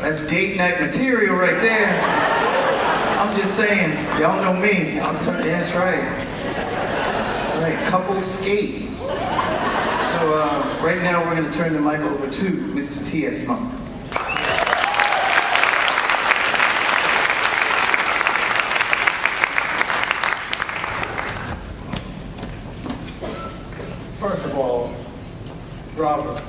That's date night material right there. I'm just saying, y'all know me. I'm telling you, that's right. That's right, couples skate. So right now we're going to turn the mic over to Mr. T.S. Monk. First of all, Robert.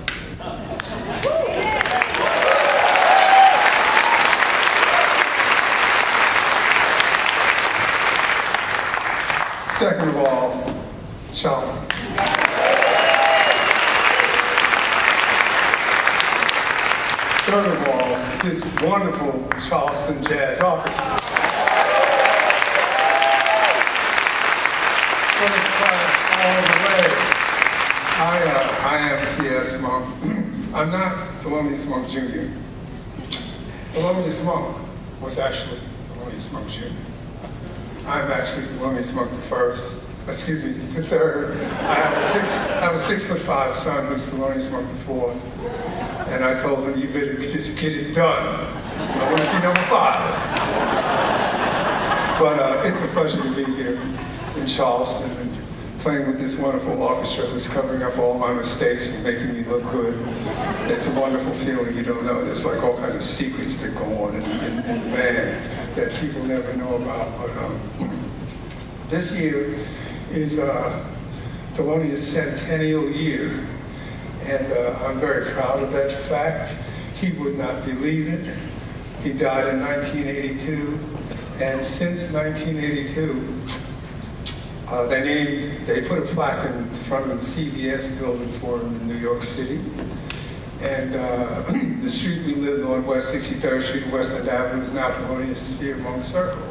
Second of all, Charlie. Third of all, this wonderful Charleston Jazz Orchestra. First class all the way. I am T.S. Monk. I'm not Thelonious Monk Jr. Thelonious Monk was actually Thelonious Monk Jr. I'm actually Thelonious Monk the third. I have a 6'5" son who's Thelonious Monk the fourth. And I told him, you better just get it done. I want to see number 5. But it's a pleasure to be here in Charleston and playing with this wonderful orchestra that's covering up all my mistakes and making me look good. It's a wonderful feeling. You don't know. There's like all kinds of secrets that go on in the band that people never know about. But this year is Thelonious' centennial year. And I'm very proud of that fact. He would not believe it. He died in 1982. And since 1982, they put a plaque in front of the CBS building for him in New York City. And the street we lived on, West 63rd Street and West End Avenue, is now Thelonious Sphere Monk Circle.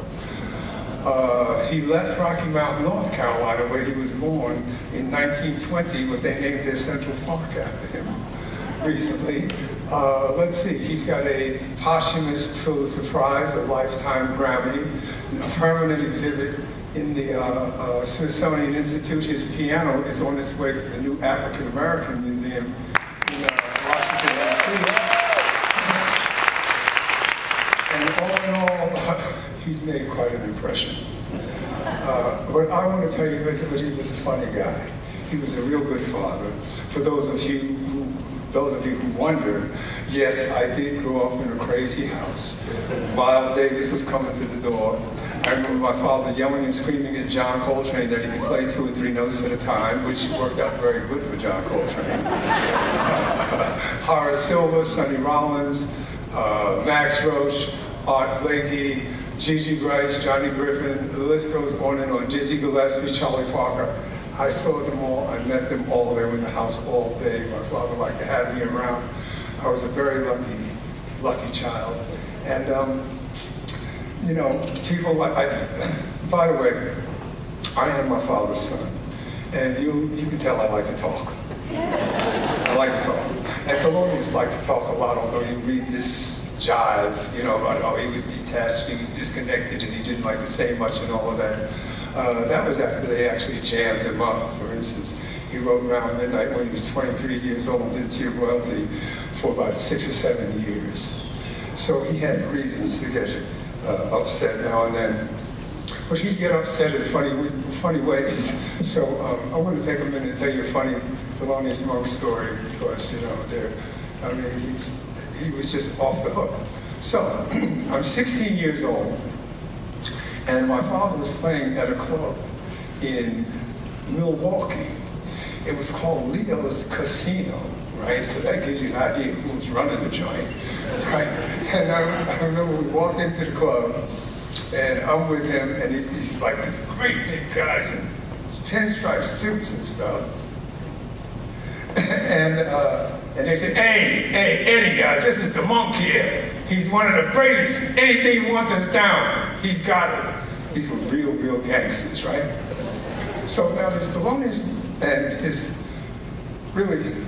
He left Rocky Mount, North Carolina, where he was born in 1920, but they named their Central Park after him recently. Let's see, he's got a posthumous Pulitzer Prize, a lifetime Grammy, a permanent exhibit in the Smithsonian Institute. His piano is on its way to the new African American Museum in Washington, D.C. And all in all, he's made quite an impression. But I want to tell you that he was a funny guy. He was a real good father. For those of you who wonder, yes, I did grow up in a crazy house. Miles Davis was coming to the door. I remember my father yelling and screaming at John Coltrane that he could play 2 or 3 notes at a time, which worked out very good for John Coltrane. Horace Silver, Sonny Rollins, Max Roach, Art Blakey, Gigi Bryce, Johnny Griffin, the list goes on and on. Dizzy Gillespie, Charlie Parker. I saw them all, I met them all. They were in the house all day. My father liked to have me around. I was a very lucky child. And you know, people like, by the way, I am my father's son. And you can tell I like to talk. I like to talk. And Thelonious liked to talk a lot, although you read this jive, you know, about how he was detached, he was disconnected, and he didn't like to say much and all of that. That was after they actually jammed him up. For instance, he wrote Around Midnight when he was 23 years old, didn't see royalty for about 6 or 7 years. So he had reasons to get upset now and then. But he'd get upset in funny ways. So I want to take a minute and tell you a funny Thelonious Monk story, because, you know, he was just off the hook. So, I'm 16 years old, and my father was playing at a club in Milwaukee. It was called Leo's Casino, right? So that gives you an idea of who was running the joint, right? And I remember we walked into the club, and I'm with him, and he's these great big guys in pinstripe suits and stuff. And they said, hey, Eddie, this is the Monk here. He's one of the greatest. Anything he wants in town, he's got it. These were real gangsters, right? So now this Thelonious and his really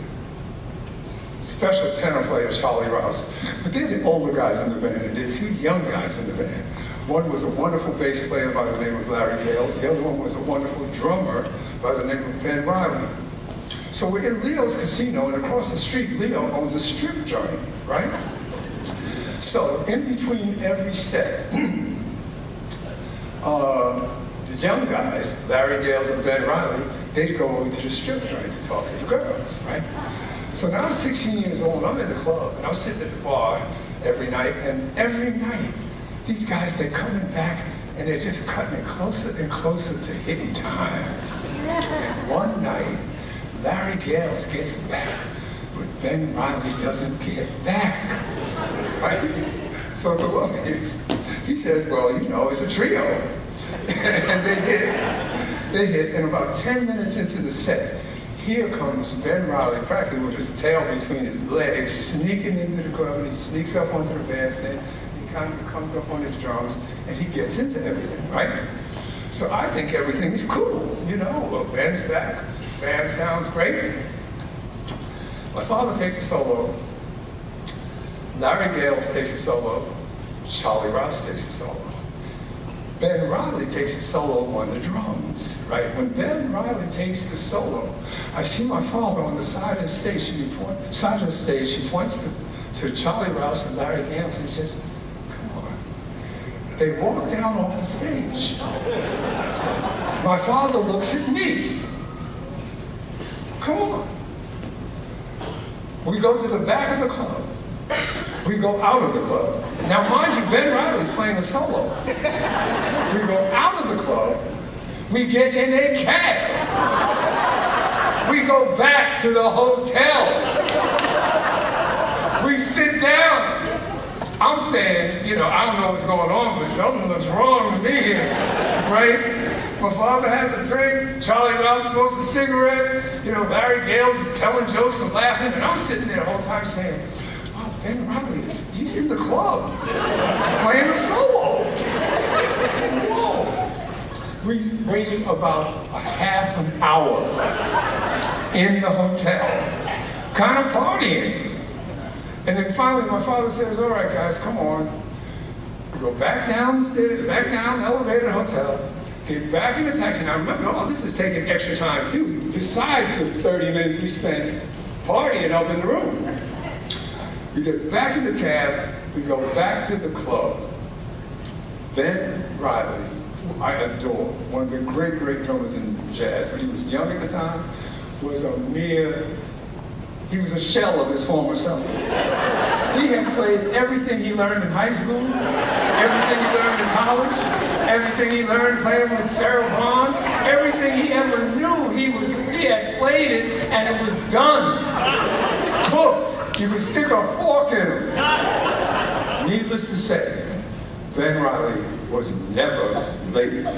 special tenor player, Charlie Rouse. But they're the older guys in the band, and they're 2 young guys in the band. One was a wonderful bass player by the name of Larry Gales. The other one was a wonderful drummer by the name of Ben Riley. So we're in Leo's Casino, and across the street, Leo owns a strip joint, right? So in between every set, the young guys, Larry Gales and Ben Riley, they'd go over to the strip joint to talk to the girls, right? So now I'm 16 years old, I'm in the club, and I'm sitting at the bar every night, and every night, these guys, they're coming back, and they're just cutting it closer and closer to hitting time. And one night, Larry Gales gets back, but Ben Riley doesn't get back, right? So Thelonious, he says, well, you know, it's a trio. And they hit, and about 10 minutes into the set, here comes Ben Riley, practically with his tail between his legs, sneaking into the club, and he sneaks up onto the bandstand, he kind of comes up on his drums, and he gets into everything, right? So I think everything is cool, you know, well, Ben's back, band sounds great. My father takes a solo, Larry Gales takes a solo, Charlie Rouse takes a solo. Ben Riley takes a solo on the drums, right? When Ben Riley takes the solo, I see my father on the side of the stage. He points to Charlie Rouse and Larry Gales, and he says, come on. They walk down off the stage. My father looks at me. Come on. We go to the back of the club. We go out of the club. Now, mind you, Ben Riley's playing a solo. We go out of the club. We get in a cab. We go back to the hotel. We sit down. I'm saying, you know, I don't know what's going on, but something looks wrong to me here, right? My father has a drink, Charlie Rouse smokes a cigarette, you know, Larry Gales is telling jokes and laughing, and I'm sitting there the whole time saying, Ben Riley, he's in the club, playing a solo. Whoa. We waited about a half an hour in the hotel, kind of partying. And then finally my father says, all right guys, come on. We go back down the stairs, back down the elevator hotel, get back in the taxi. Now remember, oh, this is taking extra time too, besides the 30 minutes we spent partying up in the room. We get back in the cab, we go back to the club. Ben Riley, who I adore, one of the great, great drummers in jazz, when he was young at the time, was he was a shell of his former self. He had played everything he learned in high school, everything he learned in college, everything he learned playing with Sarah Vaughan, everything he ever knew, he had played it and it was done, cooked. You could stick a fork in him. Needless to say, Ben Riley was never late again.